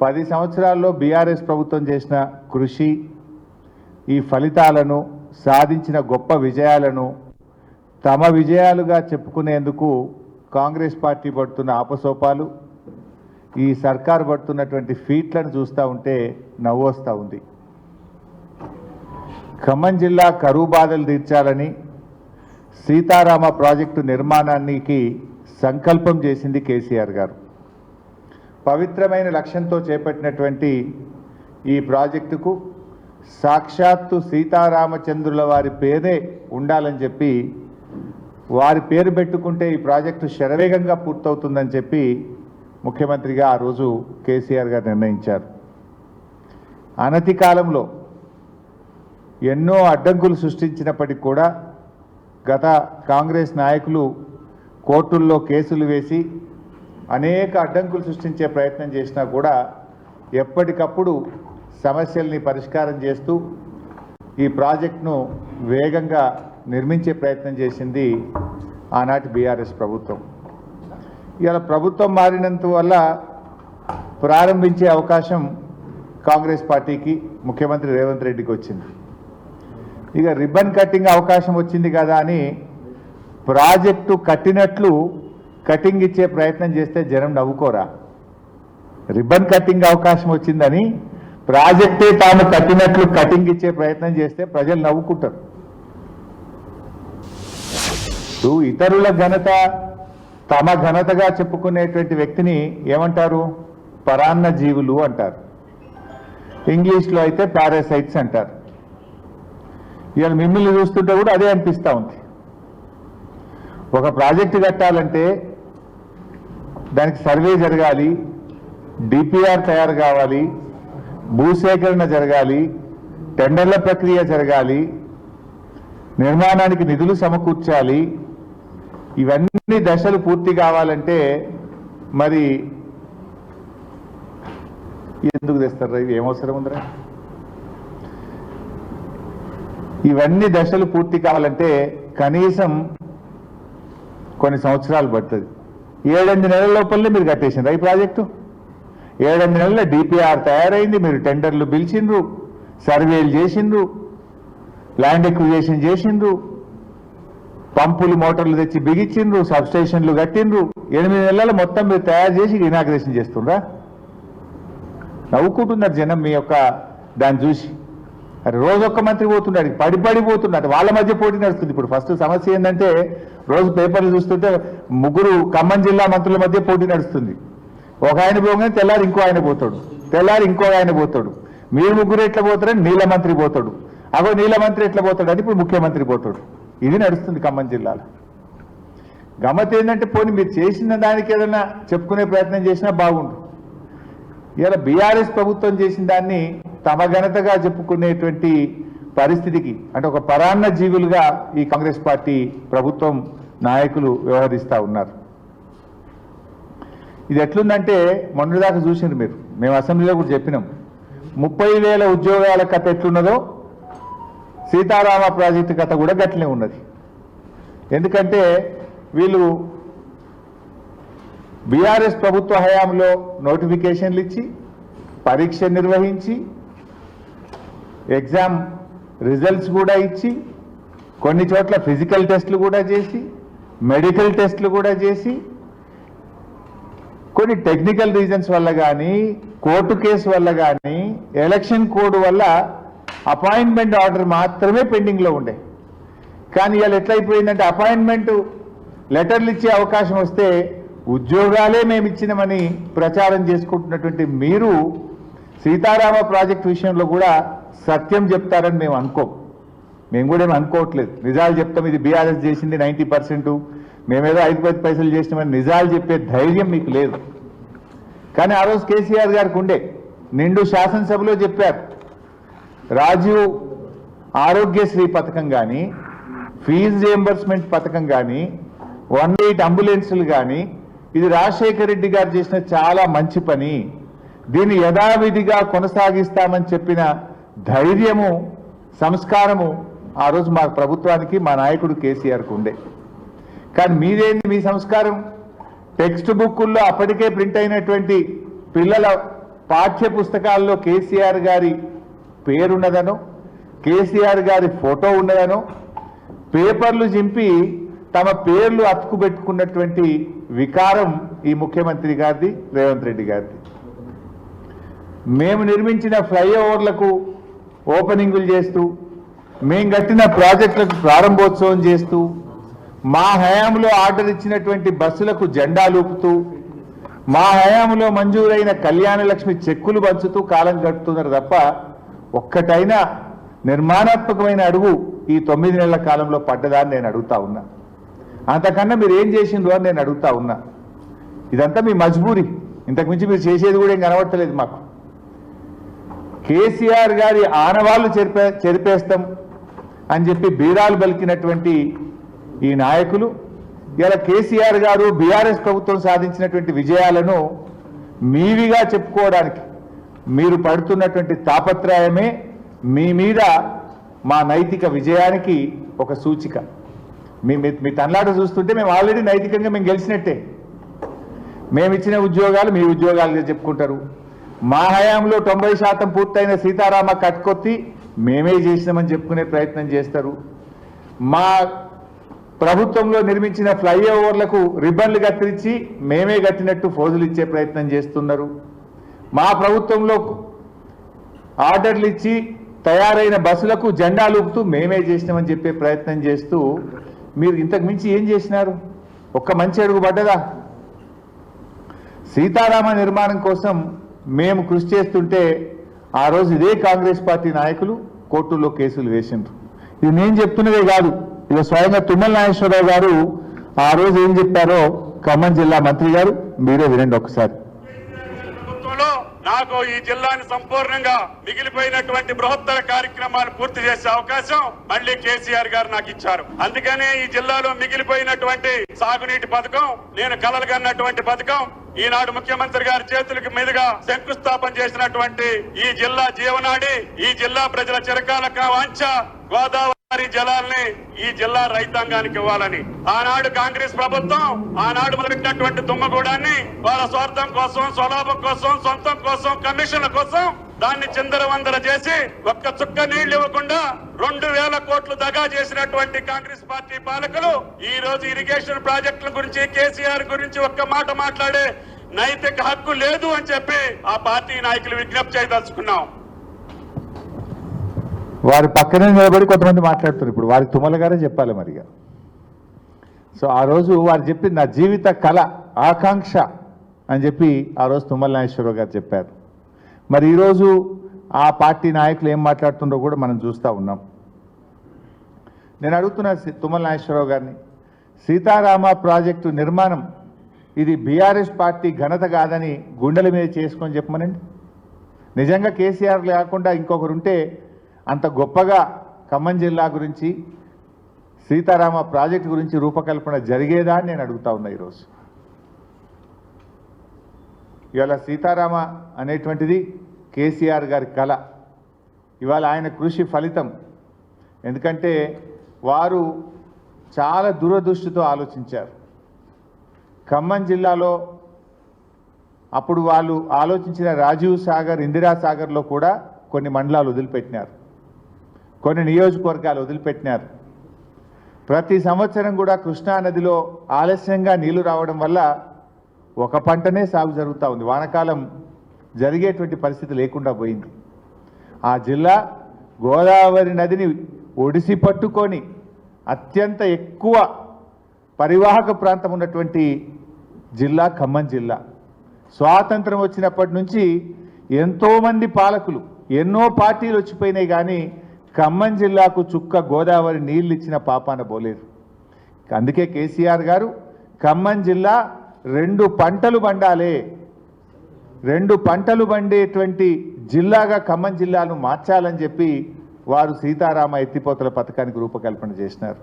10 సంవత్సరాల్లో బీఆర్ఎస్ ప్రభుత్వం చేసిన కృషి, ఈ ఫలితాలను, సాధించిన గొప్ప విజయాలను తమ విజయాలుగా చెప్పుకునేందుకు కాంగ్రెస్ పార్టీ పడుతున్న ఆపసోపాలు, ఈ సర్కారు పడుతున్నటువంటి ఫీట్లను చూస్తూ ఉంటే నవ్వు వస్తూ ఉంది. ఖమ్మం జిల్లా కరువు బాధలు తీర్చాలని సీతారామ ప్రాజెక్టు నిర్మాణానికి సంకల్పం చేసింది కేసీఆర్ గారు. పవిత్రమైన లక్ష్యంతో చేపట్టినటువంటి ఈ ప్రాజెక్టుకు సాక్షాత్తు సీతారామచంద్రుల వారి పేరే ఉండాలని చెప్పి, వారి పేరు పెట్టుకుంటే ఈ ప్రాజెక్టు శరవేగంగా పూర్తవుతుందని చెప్పి ముఖ్యమంత్రిగా ఆ రోజు కేసీఆర్ గారు నిర్ణయించారు. అనతి కాలంలో ఎన్నో అడ్డంకులు సృష్టించినప్పటికీ కూడా గత కాంగ్రెస్ నాయకులు కోర్టుల్లో కేసులు వేసి అనేక అడ్డంకులు సృష్టించే ప్రయత్నం చేసినా కూడా ఎప్పటికప్పుడు సమస్యల్ని పరిష్కారం చేస్తూ ఈ ప్రాజెక్టును వేగంగా నిర్మించే ప్రయత్నం చేసింది ఆనాటి బీఆర్ఎస్ ప్రభుత్వం. ఇవాళ ప్రభుత్వం మారినందువల్ల ప్రారంభించే అవకాశం కాంగ్రెస్ పార్టీకి, ముఖ్యమంత్రి రేవంత్ రెడ్డికి వచ్చింది. ఇక రిబ్బన్ కట్టింగ్ అవకాశం వచ్చింది కదా అని ప్రాజెక్టు కట్టినట్లు కటింగ్ ఇచ్చే ప్రయత్నం చేస్తే జనం నవ్వుకోరా? రిబ్బన్ కట్టింగ్ అవకాశం వచ్చిందని ప్రాజెక్టే తాను కట్టినట్లు కటింగ్ ఇచ్చే ప్రయత్నం చేస్తే ప్రజలు నవ్వుకుంటారు. ఇతరుల ఘనత తమ ఘనతగా చెప్పుకునేటువంటి వ్యక్తిని ఏమంటారు? పరాన్న జీవులు అంటారు. ఇంగ్లీష్లో అయితే పారాసైట్స్ అంటారు. ఇవాళ మిమ్మల్ని చూస్తుంటే కూడా అదే అనిపిస్తూ ఉంది. ఒక ప్రాజెక్టు కట్టాలంటే దానికి సర్వే జరగాలి, డిపిఆర్ తయారు కావాలి, భూసేకరణ జరగాలి, టెండర్ల ప్రక్రియ జరగాలి, నిర్మాణానికి నిధులు సమకూర్చాలి. ఇవన్నీ దశలు పూర్తి కావాలంటే మరి ఎందుకు తెస్తారు? ఇవి ఏమవసరం ఉందిరా? ఇవన్నీ దశలు పూర్తి కావాలంటే కనీసం కొన్ని సంవత్సరాలు పడుతుంది. 7-8 నెలల లోపలనే మీరు కట్టేసిండ్రు ఈ ప్రాజెక్టు. 7-8 నెలల డిపిఆర్ తయారైంది, మీరు టెండర్లు పిలిచిండ్రు, సర్వేలు చేసిండ్రు, ల్యాండ్ ఎక్విజిషన్ చేసిండ్రు, పంపులు మోటార్లు తెచ్చి బిగించిండ్రు, సబ్స్టేషన్లు కట్టిండ్రు. 8 నెలల మొత్తం మీరు తయారు చేసి ఇనాగ్రేషన్ చేస్తుండ్రా? నవ్వుకుంటున్నారు జనం మీ యొక్క దాన్ని చూసి. అది రోజు ఒక్క మంత్రి పోతున్నాడు, పడిపోతున్నాడు, వాళ్ళ మధ్య పోటీ నడుస్తుంది. ఇప్పుడు ఫస్ట్ సమస్య ఏంటంటే రోజు పేపర్లు చూస్తుంటే 3 ఖమ్మం జిల్లా మంత్రుల మధ్య పోటీ నడుస్తుంది. ఒక ఆయన పోగానే తెల్లారి ఇంకో ఆయన పోతాడు, తెల్లారి ఇంకో ఆయన పోతాడు. మీరు 3 ఎట్లా పోతారని నీళ్ళ మంత్రి పోతాడు, అగో నీళ్ళ మంత్రి ఎట్లా పోతాడు అని ఇప్పుడు ముఖ్యమంత్రి పోతాడు. ఇది నడుస్తుంది ఖమ్మం జిల్లాలో. గమ్మత్ ఏంటంటే పోనీ మీరు చేసిన దానికి ఏదైనా చెప్పుకునే ప్రయత్నం చేసినా బాగుండు. ఇలా బీఆర్ఎస్ ప్రభుత్వం చేసిన దాన్ని తమ ఘనతగా చెప్పుకునేటువంటి పరిస్థితికి, అంటే ఒక పరాన్న జీవులుగా ఈ కాంగ్రెస్ పార్టీ ప్రభుత్వం నాయకులు వ్యవహరిస్తూ ఉన్నారు. ఇది ఎట్లుందంటే మొన్నటిదాకా చూసిండ్రు మీరు, మేము అసెంబ్లీలో కూడా చెప్పినాం. 30,000 ఉద్యోగాల కథ ఎట్లున్నదో సీతారామ ప్రాజెక్టు కథ కూడా గట్లనే ఉన్నది. ఎందుకంటే వీళ్ళు బీఆర్ఎస్ ప్రభుత్వ హయాంలో నోటిఫికేషన్లు ఇచ్చి, పరీక్ష నిర్వహించి, ఎగ్జామ్ రిజల్ట్స్ కూడా ఇచ్చి, కొన్ని చోట్ల ఫిజికల్ టెస్టులు కూడా చేసి, మెడికల్ టెస్టులు కూడా చేసి, కొన్ని టెక్నికల్ రీజన్స్ వల్ల కానీ, కోర్టు కేసు వల్ల కానీ, ఎలక్షన్ కోడ్ వల్ల అపాయింట్మెంట్ ఆర్డర్ మాత్రమే పెండింగ్లో ఉండే. కానీ ఇవాళ ఎట్లయిపోయిందంటే అపాయింట్మెంట్ లెటర్లు ఇచ్చే అవకాశం వస్తే ఉద్యోగాలే మేము ఇచ్చినామని ప్రచారం చేసుకుంటున్నటువంటి మీరు సీతారామ ప్రాజెక్టు విషయంలో కూడా సత్యం చెప్తారని మేము మేము కూడా ఏమి అనుకోవట్లేదు. నిజాలు చెప్తాం, ఇది బీఆర్ఎస్ చేసింది 90%, మేమేదో 5-10 పైసలు చేసినామని నిజాలు చెప్పే ధైర్యం మీకు లేదు. కానీ ఆ రోజు కేసీఆర్ గారికి ఉండే, నిండు శాసనసభలో చెప్పారు. రాజీవ్ ఆరోగ్యశ్రీ పథకం కానీ, ఫీజు రియంబర్స్మెంట్ పథకం కానీ, 108 అంబులెన్సులు కానీ, ఇది రాజశేఖర రెడ్డి గారు చేసిన చాలా మంచి పని, దీన్ని యథావిధిగా కొనసాగిస్తామని చెప్పిన ధైర్యము, సంస్కారము ఆ రోజు మా ప్రభుత్వానికి, మా నాయకుడు కేసీఆర్కు ఉండే. కానీ మీదేంది మీ సంస్కారం? టెక్స్ట్ బుక్కుల్లో అప్పటికే ప్రింట్ అయినటువంటి పిల్లల పాఠ్య పుస్తకాల్లో కేసీఆర్ గారి పేరున్నదనో కేసీఆర్ గారి ఫోటో ఉన్నదనో పేపర్లు చింపి తమ పేర్లు అతుకుబెట్టుకున్నటువంటి వికారం ఈ ముఖ్యమంత్రి గారిది, రేవంత్ రెడ్డి గారిది. మేము నిర్మించిన ఫ్లైఓవర్లకు ఓపెనింగులు చేస్తూ, మేము కట్టిన ప్రాజెక్టులకు ప్రారంభోత్సవం చేస్తూ, మా హయాంలో ఆర్డర్ ఇచ్చినటువంటి బస్సులకు జెండాలూపుతూ, మా హయాంలో మంజూరైన కళ్యాణ లక్ష్మి చెక్కులు పంచుతూ కాలం గడుపుతున్నారు తప్ప ఒక్కటైనా నిర్మాణాత్మకమైన అడుగు ఈ 9 నెలల కాలంలో పడ్డదా అని నేను అడుగుతా ఉన్నా. అంతకన్నా మీరు ఏం చేసిండ్రు అని నేను అడుగుతా ఉన్నా. ఇదంతా మీ మజ్బూరి, ఇంతకుమించి మీరు చేసేది కూడా ఏం కనబడతలేదు మాకు. కేసీఆర్ గారి ఆనవాళ్లు చెరిపేస్తాం అని చెప్పి బీరాలు బలికినటువంటి ఈ నాయకులు ఇలా కేసీఆర్ గారు బీఆర్ఎస్ ప్రభుత్వం సాధించినటువంటి విజయాలను మీవిగా చెప్పుకోవడానికి మీరు పడుతున్నటువంటి తాపత్రయమే మీ మీద మా నైతిక విజయానికి ఒక సూచిక. మీ తన్లాట చూస్తుంటే మేము ఆల్రెడీ నైతికంగా మేము గెలిచినట్టే. మేము ఇచ్చిన ఉద్యోగాలు మీ ఉద్యోగాలుగా చెప్పుకుంటారు. మా హయాంలో 90% పూర్తయిన సీతారామ కట్కొత్తి మేమే చేసినామని చెప్పుకునే ప్రయత్నం చేస్తారు. మా ప్రభుత్వంలో నిర్మించిన ఫ్లైఓవర్లకు రిబ్బన్లు కత్తిరించి మేమే కట్టినట్టు ఫోజులు ఇచ్చే ప్రయత్నం చేస్తున్నారు. మా ప్రభుత్వంలో ఆర్డర్లు ఇచ్చి తయారైన బస్సులకు జెండాలూపుతూ మేమే చేసినామని చెప్పే ప్రయత్నం చేస్తూ మీరు ఇంతకు మించి ఏం చేసినారు? ఒక్క మంచి అడుగు పడ్డదా? సీతారామ నిర్మాణం కోసం మేము కృషి చేస్తుంటే ఆ రోజు ఇదే కాంగ్రెస్ పార్టీ నాయకులు కోర్టుల్లో కేసులు వేసిండ్రు. ఇది నేను చెప్తున్నదే కాదు, ఇలా స్వయంగా తుమ్మల నాగేశ్వరరావు గారు ఆ రోజు ఏం చెప్పారో ఖమ్మం జిల్లా మంత్రి గారు మీరే వినండి ఒకసారి. నాకు ఈ జిల్లాని సంపూర్ణంగా మిగిలిపోయినటువంటి బృహత్తర కార్యక్రమాలు పూర్తి చేసే అవకాశం మళ్ళీ కేసీఆర్ గారు నాకు ఇచ్చారు. అందుకనే ఈ జిల్లాలో మిగిలిపోయినటువంటి సాగునీటి పథకం, నేను కలలుగన్నటువంటి పథకం, ఈనాడు ముఖ్యమంత్రి గారి చేతులకు మీదుగా శంకుస్థాపన చేసినటువంటి ఈ జిల్లా జీవనాడి, ఈ జిల్లా ప్రజల చిరకాల వాంఛ గోదావరి జలాల్ని ఈ జిల్లా రైతాంగానికి ఇవ్వాలని ఆనాడు కాంగ్రెస్ ప్రభుత్వం ఆనాడు మొదలెట్టినటువంటి తుమ్మగూడాన్ని వాళ్ళ స్వార్థం కోసం, స్వలాభం కోసం, సొంతం కోసం, కమిషన్ల కోసం దాన్ని చిందరవందర చేసి ఒక్క చుక్క నీళ్లు ఇవ్వకుండా 2000 కోట్లు దగా చేసినటువంటి కాంగ్రెస్ పార్టీ పాలకులు ఈ రోజు ఇరిగేషన్ ప్రాజెక్టుల గురించి, కేసీఆర్ గురించి ఒక్క మాట మాట్లాడే నైతిక హక్కు లేదు అని చెప్పి ఆ పార్టీ నాయకులు విజ్ఞప్తి చేయదలుచుకున్నాం. వారి పక్కనే నిలబడి కొంతమంది మాట్లాడుతున్నారు. ఇప్పుడు వారి తుమ్మల గారే చెప్పాలి మరిగా. సో ఆ రోజు వారు చెప్పింది నా జీవిత కళ, ఆకాంక్ష అని చెప్పి ఆ రోజు తుమ్మల నాగేశ్వరరావు గారు చెప్పారు. మరి ఈరోజు ఆ పార్టీ నాయకులు ఏం మాట్లాడుతుండో కూడా మనం చూస్తూ ఉన్నాం. నేను అడుగుతున్నా తుమ్మల నాగేశ్వరరావు గారిని, సీతారామ ప్రాజెక్టు నిర్మాణం ఇది బీఆర్ఎస్ పార్టీ ఘనత కాదని గుండెల మీద చేసుకొని చెప్పమనండి. నిజంగా కేసీఆర్ లేకుండా ఇంకొకరుంటే అంత గొప్పగా ఖమ్మం జిల్లా గురించి, సీతారామ ప్రాజెక్టు గురించి రూపకల్పన జరిగేదా అని నేను అడుగుతా ఉన్నా. ఈరోజు ఇవాళ సీతారామ అనేటువంటిది కేసీఆర్ గారి కళ, ఇవాళ ఆయన కృషి ఫలితం. ఎందుకంటే వారు చాలా దూరదృష్టితో ఆలోచించారు. ఖమ్మం జిల్లాలో అప్పుడు వాళ్ళు ఆలోచించిన రాజీవ్ సాగర్, ఇందిరా సాగర్లో కూడా కొన్ని మండలాలు వదిలిపెట్టినారు, కొన్ని నియోజకవర్గాలు వదిలిపెట్టినారు. ప్రతి సంవత్సరం కూడా కృష్ణానదిలో ఆలస్యంగా నీళ్లు రావడం వల్ల ఒక పంటనే సాగు జరుగుతూ ఉంది. వానాకాలం జరిగేటువంటి పరిస్థితి లేకుండా పోయింది. ఆ జిల్లా గోదావరి నదిని ఒడిసి పట్టుకొని అత్యంత ఎక్కువ పరివాహక ప్రాంతం ఉన్నటువంటి జిల్లా ఖమ్మం జిల్లా. స్వాతంత్రం వచ్చినప్పటి నుంచి ఎంతోమంది పాలకులు, ఎన్నో పార్టీలు వచ్చిపోయినాయి, కానీ ఖమ్మం జిల్లాకు చుక్క గోదావరి నీళ్ళు ఇచ్చిన పాపాన పోలేదు. అందుకే కేసీఆర్ గారు ఖమ్మం జిల్లా 2 పంటలు పండాలి, 2 పంటలు పండేటువంటి జిల్లాగా ఖమ్మం జిల్లాను మార్చాలని చెప్పి వారు సీతారామ ఎత్తిపోతల పథకానికి రూపకల్పన చేసినారు.